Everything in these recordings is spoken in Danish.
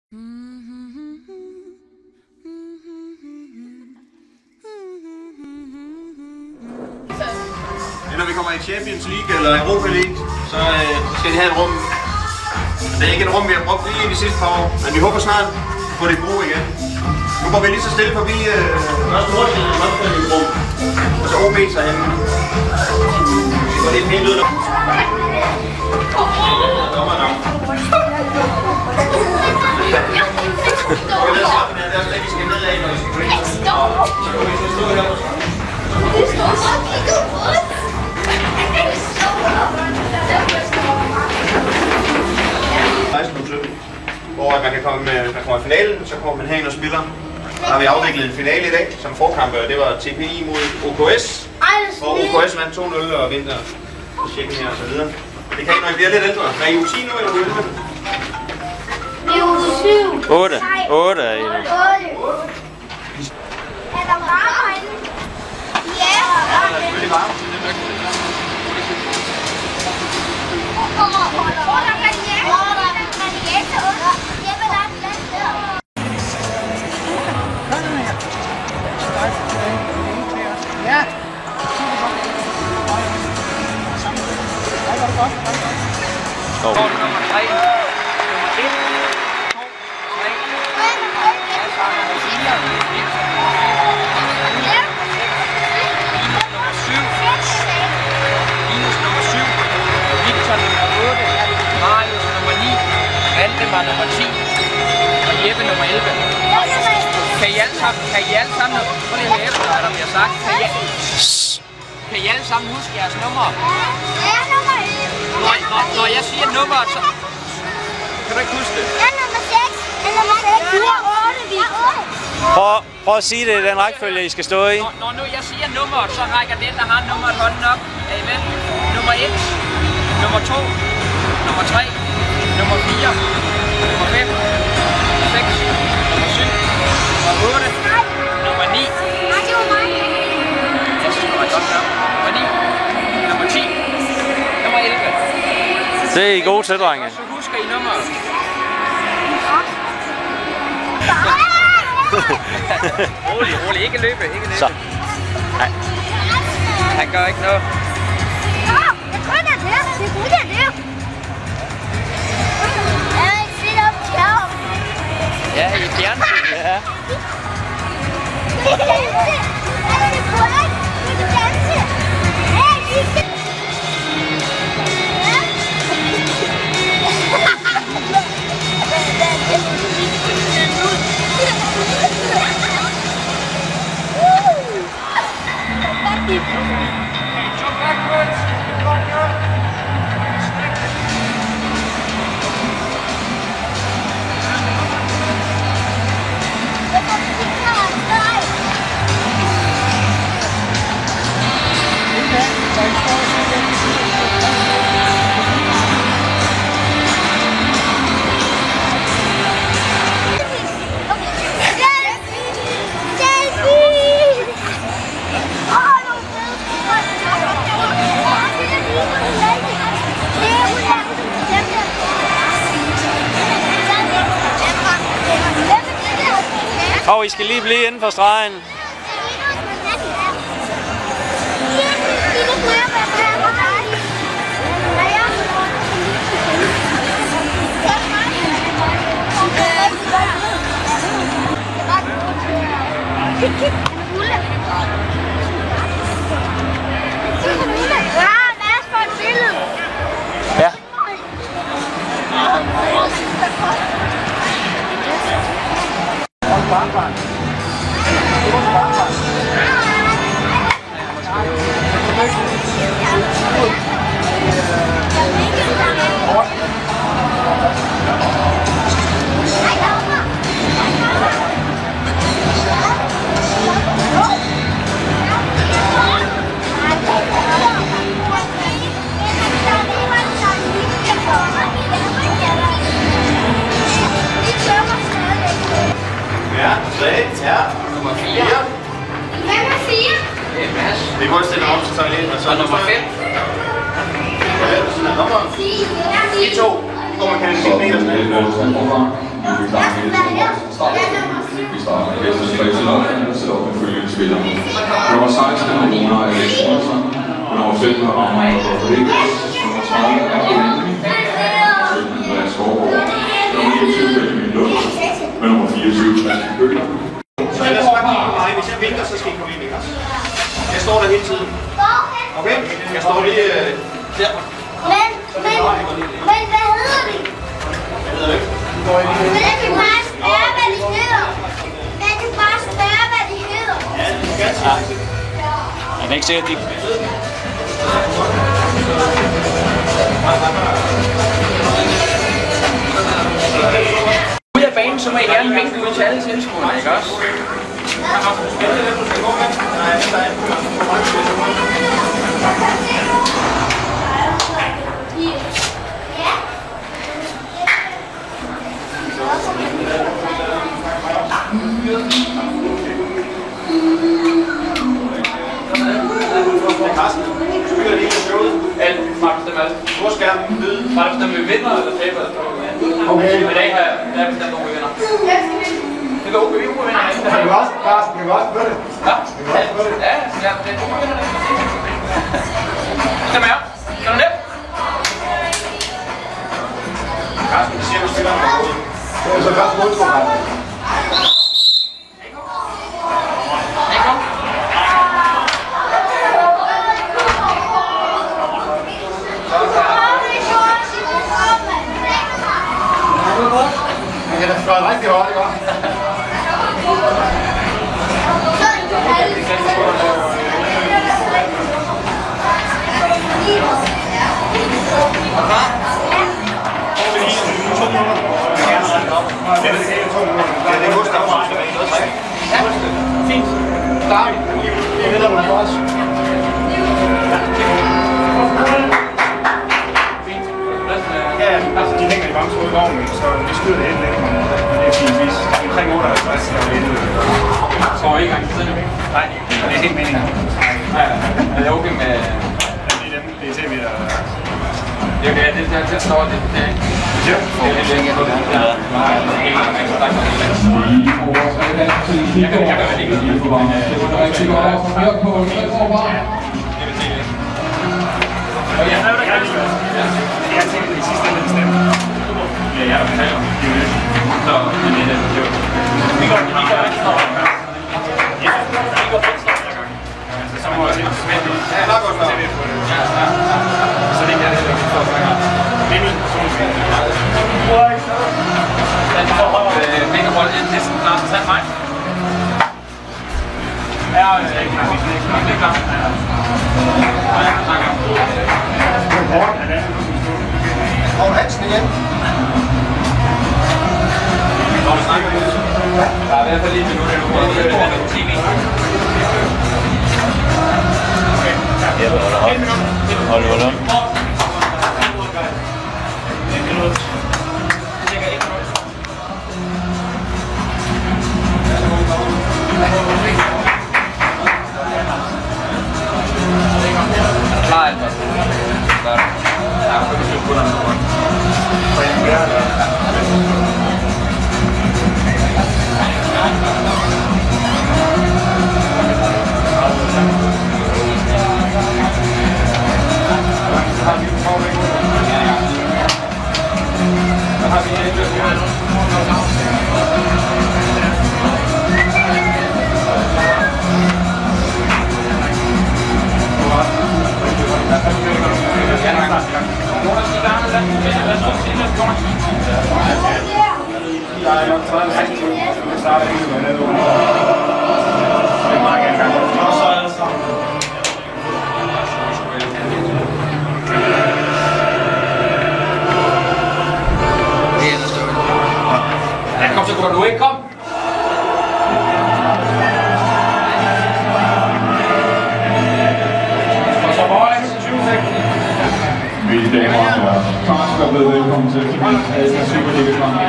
Når vi kommer i Champions League eller Europa League, så skal de have et rum. Det er ikke et rum, vi har brugt lige i de sidste par år, men vi håber snart på det brug igen. Nu går vi lige så stille forbi første Nordsjælland opstillingsrum, og så OB sig hen. Det går lidt pænt ud nu. Det er slet ikke, vi skal nedad, når vi skal gå ind. Så går vi så stå her. Hvor man kan komme i finalen, så kommer man herind og spiller. Der har vi afviklet en finale i dag, som forkampe, og det var TPI mod OKS. Hvor OKS vandt 2-0 og vinder tjekken her og så videre. Det kan I, når I bliver lidt ældre. Er I u 10 nu, eller u 11? Det er u 7. 8. 8 er I nu. 8. Er der varme herinde? Ja. Ja, der er selvfølgelig varme. Nummer 3, nummer 1, 2, 3, Linus nummer 7, Victor nummer 8, Marius nummer 9, Valdemar nummer 10 og Jeppe nummer 11. Kan I alle sammen, prøv lige at høre efter, hvad der bliver sagt. Kan I alle sammen huske jeres nummer? Ja, nummer 11. Når jeg siger nummeret, så kan du ikke huske det? Ja, nummer 6. Ja, nummer 6. Du er 8, Victor. Prøv at sige det i den rækkefølge, I skal stå i. Når nu jeg siger nummeret, så rækker den, der har nummeret hånden op. Er I med? Nummer 1, nummer 2, nummer 3, nummer 4, nummer 5, nummer 6, nummer 7, nummer 8, nummer 9. Jeg synes, det var godt nok. Nummer 9, nummer 10, nummer 11. Det er I gode til, drenge. Så husker I nummeret. Rolig, ikke løbe, Så. Nej. Han gør ikke noget. Jeg tror, det er det. Det er det. Jeg vil ikke se op på skærm. Ja, i fjernsynet. Ja. Det er danse. Det er korrekt. Det er danse. Hey, vi skal... Og I skal lige blive inden for stregen. Ja. Ja, nummer 4. Hvem er 4? Det er Mads. Vi må stille op til toilettet, og så nummer 5. Ja, sådan er nummeret. De to. Hvor man kan se meter. selv har Amager Rodriguez, nummer 30 Andreas Skovgaard, nummer 29 Benjamin Lund, og nummer 24 Christian Bøgler. Så lad os bare kigge på mig. Hvis jeg vinker, så skal I komme ind, ikke også? Jeg står der hele tiden. Okay? Jeg står lige der. Men hvad hedder det? Jeg ved ikke. Men jeg kan bare spørge, hvad de hedder. Jeg kan bare spørge, hvad de hedder. Ja, du skal sige. Jeg er ikke sikker, at de... Ud af banen, så må I gerne vinke ud til alle tilskuerne, ikke også? Carsten, spiller lige på showet. Alt, faktisk alt. Hvor skal jeg vide? Var det bestemt, vi vinder eller taber? Okay. I dag har jeg bestemt, nogen vi vinder. Det går okay, vi vinder. Kan du også, Carsten? Kan du også på det? Ja, ja, det er god vinder. Stem her. Skal du ned? Carsten, vi siger, du spiller på hovedet. Det er så godt måltro, Carsten. Jeg kan da fløje rigtig hårdt, ikke også? Det er Gustav. Ja, fint. Klar. Det vinder du også. Ja, altså de hænger i Bamsrød vognen, så vi skyder det helt lidt. Og det er fint vis. Omkring 58, der er lidt. Så ikke engang siden? Nej, det er helt meningen. Ja, er det okay med... Det er dem, det er TV, der... Det er det, der står det. Ja. Det er lidt længe. Jeg kan vel ikke sige, Jeg tænker, det er sidste ende, det stemmer. Ja, jeg er der betaler. Så, men det er det. Vi går venstre. Ja, vi går venstre. Så må jeg se, ja, der går så. Så det kan jeg heller ikke forstå. Det er min personlige. Den får vinkerbold ind til sådan klar. Tag mig. Ja, det er ikke klar. Og Hansen igen. Der er i hvert fald lige en minut, eller noget. Det er lidt TV. Hold op. Klar, Albert. Der er 25 sekunder nu. Kom så, går du ikke? Kom! Og så boys, 20 sekunder. Mine damer og herrer, Carsten er blevet velkommen til Superliga-kampen.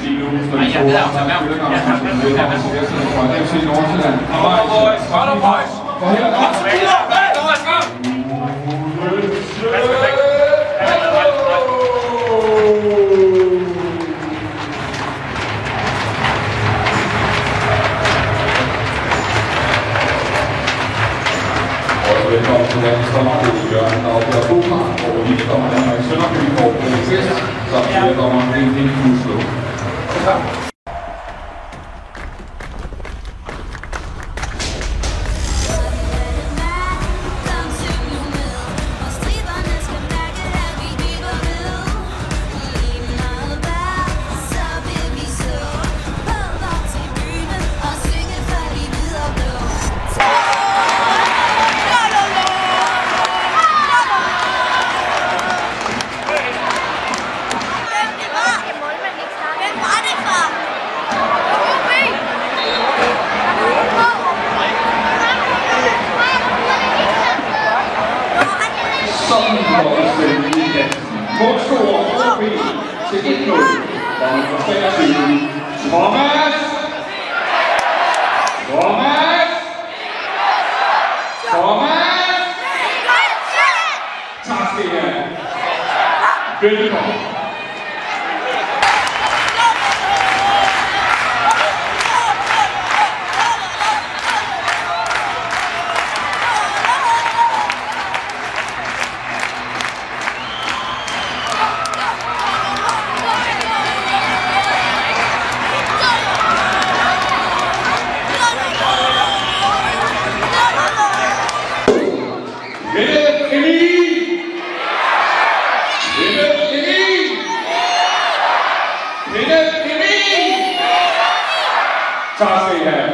Lige nu står de to fra FC Nordsjælland. Kom boys, kom boys! Og her er Så flere dommer en slå. Sådan går det spillet i dansen. Målscorer OB til 1-0. Og nummer 23. Thomas! Thomas! Thomas! Tak skal I have. Velkommen. Tak skal I have.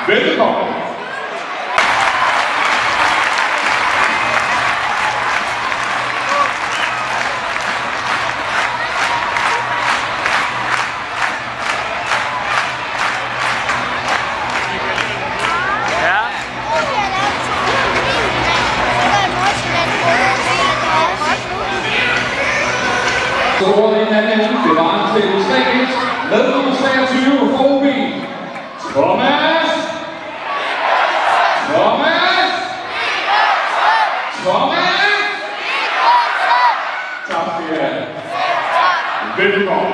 Velkommen. Så ordet i den anden ende, det var en til 3-1 med nummer 23 for OB. Thomas! Thomas! Thomas! Tak skal I have. Velkommen.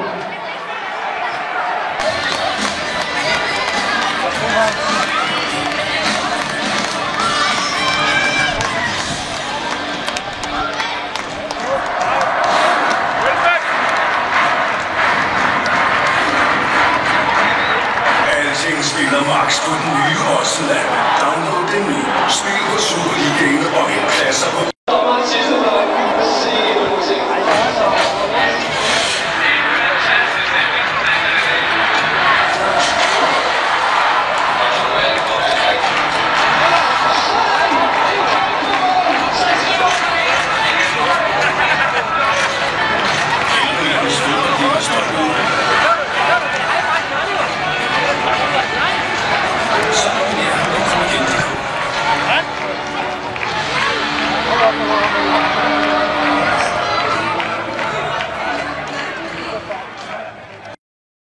Spiller Max på den nye Osland. Download den nu. Spil på Superligaen og en pladser på